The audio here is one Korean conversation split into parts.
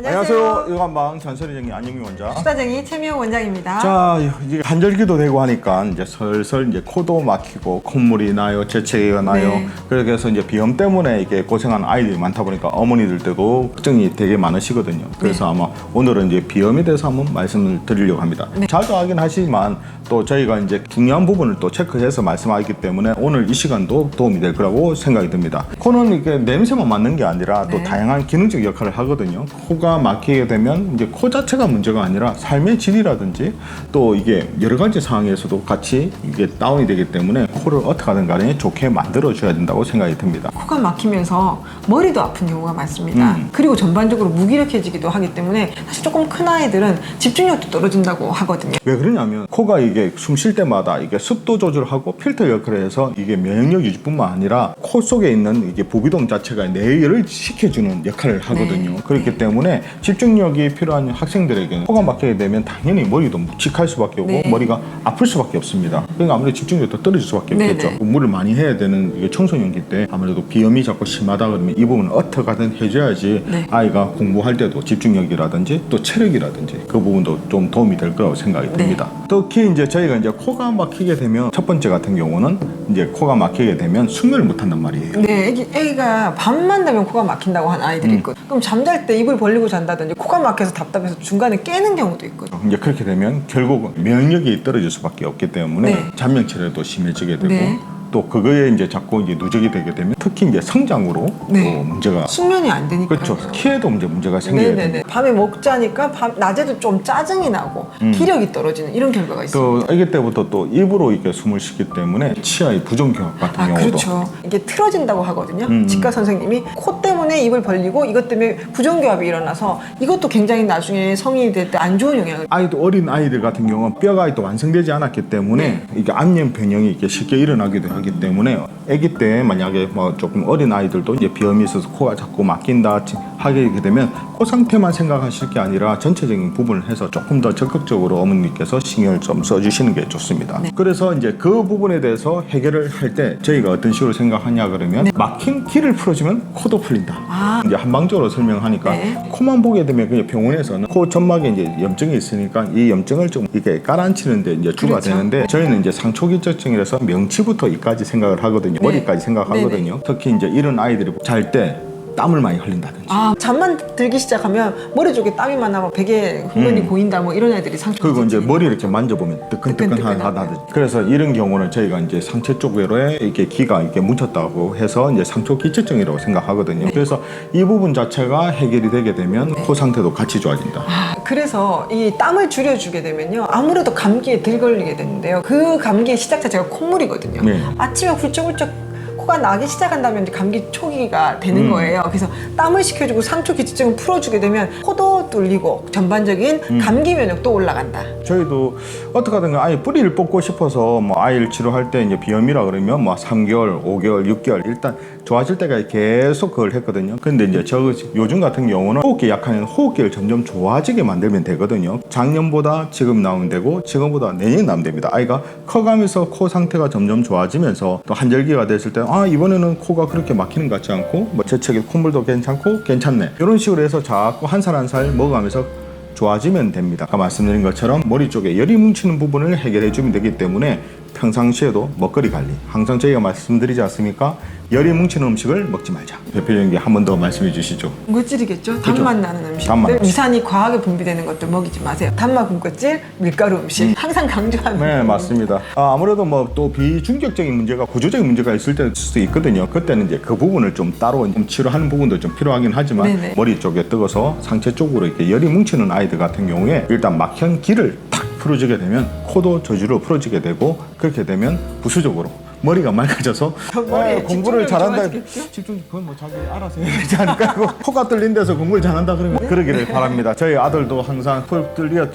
안녕하세요. 일관방 잔소리쟁이 안영미 원장. 수다쟁이 최미영 원장입니다. 자, 이제 간절기도 되고 하니까 이제 슬슬 이제 코도 막히고 콧물이 나요, 재채기가 나요. 네. 그렇게 해서 이제 비염 때문에 이게 고생하는 아이들이 많다 보니까 어머니들 때도 걱정이 되게 많으시거든요. 그래서 아마 오늘은 이제 비염에 대해서 한번 말씀을 드리려고 합니다. 자주 하긴 하시지만 또 저희가 이제 중요한 부분을 또 체크해서 말씀하기 때문에 오늘 이 시간도 도움이 될 거라고 생각이 듭니다. 코는 이게 냄새만 맡는 게 아니라 또 다양한 기능적 역할을 하거든요. 코가 막히게 되면 이제 코 자체가 문제가 아니라 삶의 질이라든지 또 이게 여러 가지 상황에서도 같이 이게 다운이 되기 때문에 코를 어떻게 하든 간에 좋게 만들어 줘야 된다고 생각이 듭니다. 코가 막히면서 머리도 아픈 경우가 많습니다. 그리고 전반적으로 무기력해지기도 하기 때문에 사실 조금 큰 아이들은 집중력도 떨어진다고 하거든요. 왜 그러냐면 코가 이게 숨 쉴 때마다 이게 습도 조절하고 필터 역할을 해서 이게 면역력 유지뿐만 아니라 코 속에 있는 이게 부비동 자체가 내열을 식혀주는 역할을 하거든요. 그렇기 때문에 집중력이 필요한 학생들에게는 코가 막히게 되면 당연히 머리도 묵직할 수밖에 없고 머리가 아플 수밖에 없습니다. 그러니까 아무래도 집중력도 떨어질 수밖에 없겠죠. 공부를 많이 해야 되는 이게 청소년기 때 아무래도 비염이 자꾸 심하다 그러면 이 부분을 어떻게 하든 해줘야지 아이가 공부할 때도 집중력이라든지 또 체력이라든지 그 부분도 좀 도움이 될 거라고 생각이 듭니다. 특히 이제 저희가 이제 코가 막히게 되면 첫 번째 같은 경우는 이제 코가 막히게 되면 숙면을 못 한단 말이에요. 네, 애기가 밤만 되면 코가 막힌다고 하는 아이들이 있거든요. 그럼 잠잘 때 입을 벌리고 잔다든지 코가 막혀서 답답해서 중간에 깨는 경우도 있거든요. 이제 그렇게 되면 결국은 면역력이 떨어질 수밖에 없기 때문에 잔명체레도 심해지게 되고 또 그거에 이제 자꾸 이제 누적이 되게 되면 특히 이제 성장으로 또 문제가 숙면이 안 되니까. 그렇죠. 키에도 이제 문제가 생겨야 됩니다. 밤에 못 자니까 낮에도 좀 짜증이 나고 기력이 떨어지는 이런 결과가 있습니다. 또 아기 때부터 또 입으로 이렇게 숨을 쉬기 때문에 치아의 부종경화 같은 경우도 그렇죠. 이게 틀어진다고 하거든요. 치과 선생님이 코 때문에 입을 벌리고 이것 때문에 부정교합이 일어나서 이것도 굉장히 나중에 성인이 될 때 안 좋은 영향을. 아이도 어린 아이들 같은 경우는 뼈가 또 완성되지 않았기 때문에 이게 안면 변형이 이렇게 쉽게 일어나기도 하기 때문에 아기 때 만약에 뭐 조금 어린 아이들도 이제 비염이 있어서 코가 자꾸 막힌다 하게 되면 그 상태만 생각하실 게 아니라 전체적인 부분을 해서 조금 더 적극적으로 어머니께서 신경을 좀 써주시는 게 좋습니다. 그래서 이제 그 부분에 대해서 해결을 할 때 저희가 어떤 식으로 생각하냐 그러면 막힌 길을 풀어주면 코도 풀린다. 이제 한방적으로 설명하니까 코만 보게 되면 그냥 병원에서는 코 점막에 이제 염증이 있으니까 이 염증을 좀 이렇게 깔아앉히는데 이제 주가 되는데 저희는 이제 상초기저증이라서 명치부터 이까지 생각을 하거든요. 머리까지 생각하거든요. 특히 이제 이런 아이들이 잘 때 땀을 많이 흘린다든지. 잠만 들기 시작하면 머리 쪽에 땀이 많아 뭐 베개 흥건히 보인다 뭐 이런 애들이 상처. 그리고 이제 머리 이렇게 만져보면 뜨끈뜨끈하다든지. 그래서 이런 경우는 저희가 이제 상체 쪽으로에 이렇게 기가 이렇게 뭉쳤다고 해서 이제 상초 기저증이라고 생각하거든요. 그래서 이 부분 자체가 해결이 되게 되면 코 상태도 같이 좋아진다. 그래서 이 땀을 줄여주게 되면요 아무래도 감기에 덜 걸리게 되는데요. 그 감기의 시작 자체가 콧물이거든요. 아침에 훌쩍훌쩍 코가 나기 시작한다면 이제 감기 초기가 되는 거예요. 그래서 땀을 식혀주고 상초 기저증을 풀어주게 되면 코도 뚫리고 전반적인 감기 면역도 올라간다. 저희도 어떻게 하든 아예 뿌리를 뽑고 싶어서 뭐 아이를 치료할 때 이제 비염이라 그러면 뭐 3개월, 5개월, 6개월 일단 좋아질 때까지 계속 그걸 했거든요. 근데 이제 요즘 같은 경우는 호흡기 약한 호흡기를 점점 좋아지게 만들면 되거든요. 작년보다 지금 나오면 되고 지금보다 내년 나오면 됩니다. 아이가 커가면서 코 상태가 점점 좋아지면서 또 한절기가 됐을 때 이번에는 코가 그렇게 막히는 것 같지 않고 뭐 재채기 콧물도 괜찮고 괜찮네 이런 식으로 해서 자꾸 한 살 한 살 먹어가면서 좋아지면 됩니다. 아까 말씀드린 것처럼 머리 쪽에 열이 뭉치는 부분을 해결해 주면 되기 때문에 평상시에도 먹거리 관리 항상 저희가 말씀드리지 않습니까? 열이 뭉치는 음식을 먹지 말자. 대표적인 게 한 번 더 말씀해 주시죠. 군것질이겠죠. 단맛 나는 음식들, 단맛. 위산이 과하게 분비되는 것들 먹이지 마세요. 단맛, 군것질, 밀가루 음식 항상 강조하는. 네, 맞습니다. 아무래도 뭐 또 비중격적인 문제가 구조적인 문제가 있을 수도 있거든요. 그때는 이제 그 부분을 좀 따로 좀 치료하는 부분도 좀 필요하긴 하지만 머리 쪽에 뜨거서 상체 쪽으로 이렇게 열이 뭉치는 아이들 같은 경우에 일단 막힌 길을 탁 풀어주게 되면 코도 저주로 풀어지게 되고 그렇게 되면 부수적으로 머리가 맑아져서 공부를 잘한다. 집중 그건 뭐 자기 알아서 해야 되지 않을까? 코가 뚫린 데서 공부를 잘한다 그러면 그러기를 바랍니다. 저희 아들도 항상 코 뚫려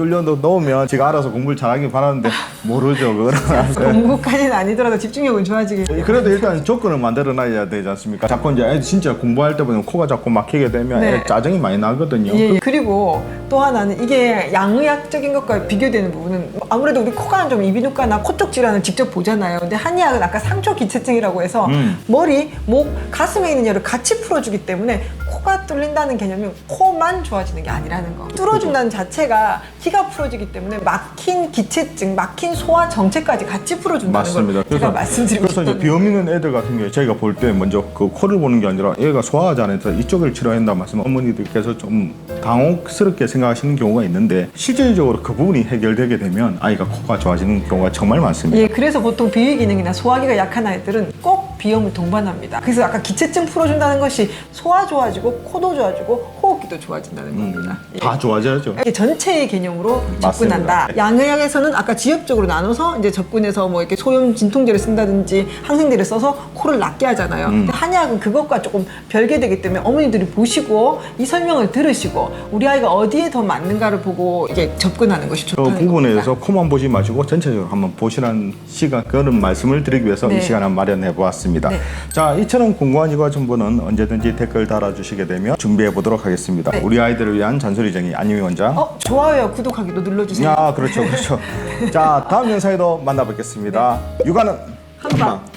놓으면 제가 알아서 공부를 잘하길 바라는데 모르죠 그거는. 공부까지는 아니더라도 집중력은 좋아지게. 그래도 일단 조건을 만들어놔야 되지 않습니까? 자꾸 이제 애들 진짜 공부할 때 보면 코가 자꾸 막히게 되면 애들 짜증이 많이 나거든요. 그리고 또 하나는 이게 양의학적인 것과 비교되는 부분은 아무래도 우리 코가 좀 이비인후과나 코 쪽 질환을 직접 보잖아요. 근데 한의학은 아까 아까 상초 기체증이라고 해서 머리, 목, 가슴에 있는 열을 같이 풀어주기 때문에 코가 뚫린다는 개념이 코만 좋아지는 게 아니라는 거. 뚫어준다는 자체가 기가 풀어지기 때문에 막힌 기체증, 막힌 소화 정체까지 같이 풀어준다는 맞습니다. 걸 제가 말씀드리고 그래서 이제 싶다는 비염 있는 애들 같은 경우에 저희가 볼 때 먼저 그 코를 보는 게 아니라 얘가 소화하지 않아서 이쪽을 치료한다 말씀 어머니들께서 좀 당혹스럽게 생각하시는 경우가 있는데 실질적으로 그 부분이 해결되게 되면 아이가 코가 좋아지는 경우가 정말 많습니다. 예, 그래서 보통 비위 기능이나 소화기가 약한 아이들은 꼭 비염을 동반합니다. 그래서 아까 기체증 풀어준다는 것이 소화 좋아지고 코도 좋아지고 호흡기도 좋아진다는 겁니다. 예. 다 좋아져야죠. 이렇게 전체의 개념으로 맞습니다. 접근한다. 양의학에서는 아까 지역적으로 나눠서 이제 접근해서 뭐 이렇게 소염 진통제를 쓴다든지 항생제를 써서 코를 낫게 하잖아요. 근데 한의학은 그것과 조금 별개되기 때문에 어머니들이 보시고 이 설명을 들으시고 우리 아이가 어디에 더 맞는가를 보고 이게 접근하는 것이 그 좋다는 부분에 겁니다. 대해서 코만 보지 마시고 전체적으로 한번 보시라는 시간 그런 말씀을 드리기 위해서 네. 이 시간을 마련해 보았습니다. 네. 자, 이처럼 궁금한 이과 정보는 언제든지 댓글 달아주시게 되면 준비해 보도록 하겠습니다. 네. 우리 아이들을 위한 잔소리쟁이 안유미 원장. 좋아요, 구독하기도 눌러주세요. 야, 그렇죠. 자, 다음 영상에도 만나뵙겠습니다. 육아는 한방.